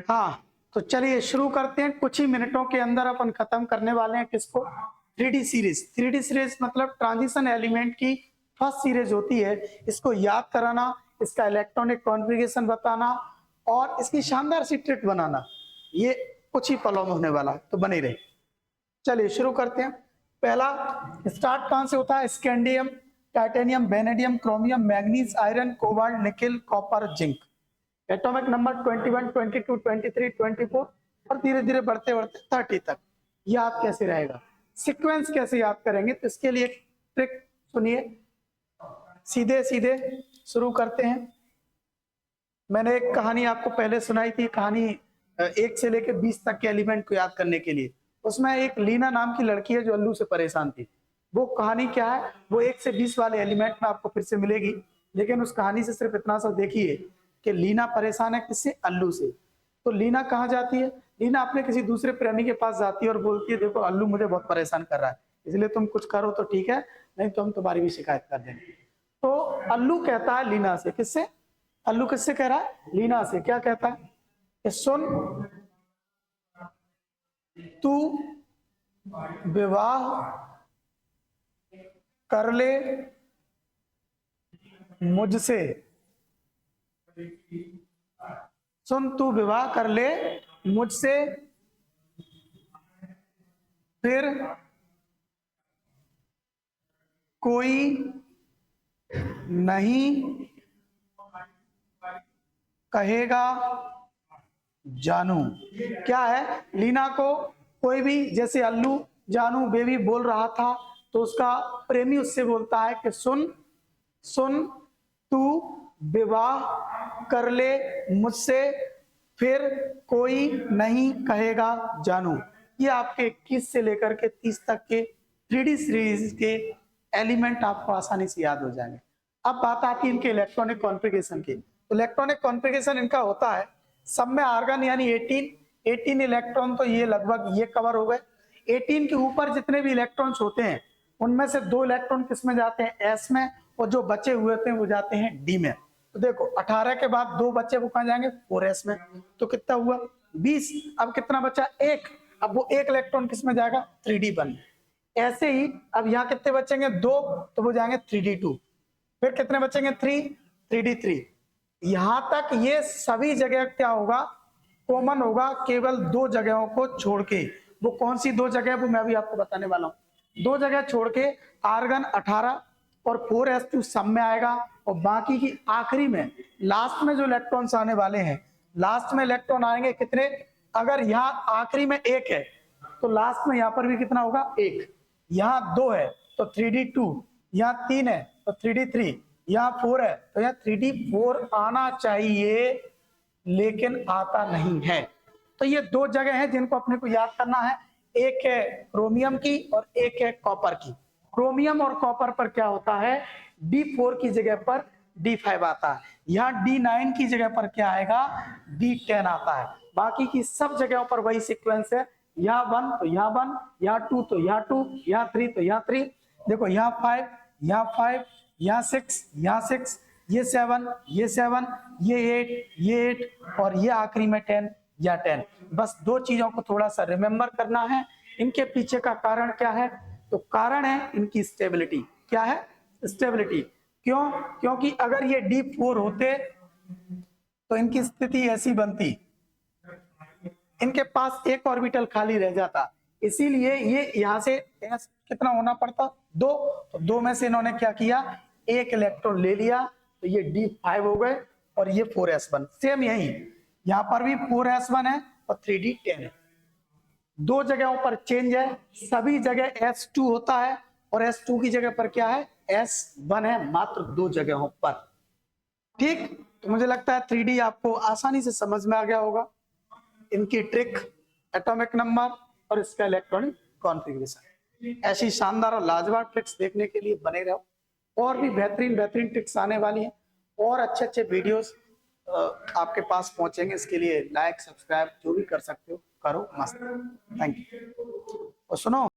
हाँ, तो चलिए शुरू करते हैं। कुछ ही मिनटों के अंदर अपन खत्म करने वाले हैं किसको, 3D सीरीज। 3D सीरीज मतलब ट्रांजिशन एलिमेंट की फर्स्ट सीरीज होती है। इसको याद कराना, इसका इलेक्ट्रॉनिक कॉन्फ़िगरेशन बताना और इसकी शानदार सी ट्रिक बनाना, ये कुछ ही पलों में होने वाला है, तो बने रहे। चलिए शुरू करते हैं। पहला स्टार्ट कहां से होता है, scandium, titanium, vanadium, chromium, manganese, iron, cobalt, nickel, copper, zinc. Atomic number 21, 22, 23, 24 और धीरे धीरे बढ़ते बढ़ते 30 तक। याद कैसे रहेगा, सीक्वेंस कैसे याद करेंगे, तो इसके लिए एक ट्रिक सुनिए। सीधे सीधे शुरू करते हैं। मैंने एक कहानी आपको पहले सुनाई थी, कहानी 1 से लेकर 20 तक के एलिमेंट को याद करने के लिए। उसमें एक लीना नाम की लड़की है जो अल्लू से परेशान थी। वो कहानी क्या है, वो 1 से 20 वाले एलिमेंट में आपको फिर से मिलेगी, लेकिन उस कहानी से सिर्फ इतना सा देखिए कि लीना परेशान है किससे, अल्लू से। तो लीना कहाँ जाती है, लीना अपने किसी दूसरे प्रेमी के पास जाती है और बोलती है देखो अल्लू मुझे बहुत परेशान कर रहा है, इसलिए तुम कुछ करो तो ठीक है, नहीं तो हम तुम्हारी भी शिकायत कर देंगे। तो अल्लू कहता है लीना से, किससे, अल्लू किससे कह रहा है, लीना से। क्या कहता है कि सुन, तू विवाह कर ले मुझसे, सुन तू विवाह कर ले मुझसे, फिर कोई नहीं कहेगा जानू। क्या है, लीना को कोई भी, जैसे अल्लू जानू बेबी बोल रहा था, तो उसका प्रेमी उससे बोलता है कि सुन, सुन तू विवाह कर ले मुझसे, फिर कोई नहीं कहेगा जानू। ये आपके 21 से लेकर के 30 तक के 3D सीरीज के एलिमेंट आपको आसानी से याद हो जाएंगे। अब बात आती है इनके इलेक्ट्रॉनिक कॉन्फ़िगरेशन की। इलेक्ट्रॉनिक कॉन्फ़िगरेशन इनका होता है, सब में आर्गन यानी 18 इलेक्ट्रॉन, तो ये लगभग ये कवर हो गए। 18 के ऊपर जितने भी इलेक्ट्रॉन्स होते हैं उनमें से 2 इलेक्ट्रॉन किस में जाते हैं, एस में, और जो बचे हुए थे वो जाते हैं डी में। तो देखो 18 के बाद 2 बच्चे वो कहाँ जाएंगे, 4s में। तो कितना हुआ 20। अब कितना बचा, 1। अब वो 1 इलेक्ट्रॉन किस में जाएगा, 3D1। ऐसे ही अब यहाँ कितने बचेंगे, 2, तो वो जाएंगे 3D2। फिर कितने बचेंगे, 3, 3D3। यहां तक ये सभी जगह क्या होगा, कॉमन होगा, केवल 2 जगहों को छोड़ के। वो कौन सी 2 जगह, वो मैं भी आपको बताने वाला हूं। 2 जगह छोड़ के आर्गन 18 और 4s2 सब में आएगा, और बाकी की आखिरी में लास्ट में जो इलेक्ट्रॉन्स आने वाले हैं, लास्ट में इलेक्ट्रॉन आएंगे कितने, अगर यहाँ आखिरी में 1 है तो लास्ट में यहाँ पर भी कितना होगा, 1। यहाँ 2 है तो 3D2, यहाँ 3 है तो 3D3, यहाँ 4 है तो यहाँ 3D4 आना चाहिए, लेकिन आता नहीं है। तो ये 2 जगह हैं जिनको अपने को याद करना है, एक है क्रोमियम की और एक है कॉपर की। क्रोमियम और कॉपर पर क्या होता है, D4 की जगह पर D5 आता है, यहाँ D9 की जगह पर क्या आएगा, D10 आता है। बाकी की सब जगहों पर वही सीक्वेंस है, यहाँ 1 तो यहाँ 1, यहाँ 2 तो यहाँ 2, यहाँ 3 तो यहाँ 3। देखो यहाँ 5, यहाँ 5, यहाँ 6, यहाँ 6, ये 7, ये 7, ये 8, ये 8 और ये आखिरी में 10 या 10। बस 2 चीजों को थोड़ा सा रिमेंबर करना है। इनके पीछे का कारण क्या है, तो कारण है इनकी स्टेबिलिटी। क्या है, स्टेबिलिटी। क्यों, क्योंकि अगर ये D4 होते तो इनकी स्थिति ऐसी बनती, इनके पास एक ऑर्बिटल खाली रह जाता, इसीलिए ये यहाँ से कितना होना पड़ता, 2। तो 2 में से इन्होंने क्या किया, 1 इलेक्ट्रॉन ले लिया, तो ये D5 हो गए और ये 4s1। सेम यही यहाँ पर भी 4s1 है और 3D10 है। 2 जगहों पर चेंज है, सभी जगह S2 होता है और S2 की जगह पर क्या है, S1 है, मात्र 2 जगहों पर। ठीक, तो मुझे लगता है 3D आपको आसानी से समझ में आ गया होगा। इनकी ट्रिक, एटॉमिक नंबर और इसका इलेक्ट्रॉनिक कॉन्फ़िगरेशन। ऐसी शानदार और लाजवाब ट्रिक्स देखने के लिए बने रहो, और भी बेहतरीन बेहतरीन ट्रिक्स आने वाली हैं, और अच्छे अच्छे वीडियोस आपके पास पहुंचेंगे। इसके लिए लाइक सब्सक्राइब जो भी कर सकते हो करो, मस्त। Thank you. और सुनो,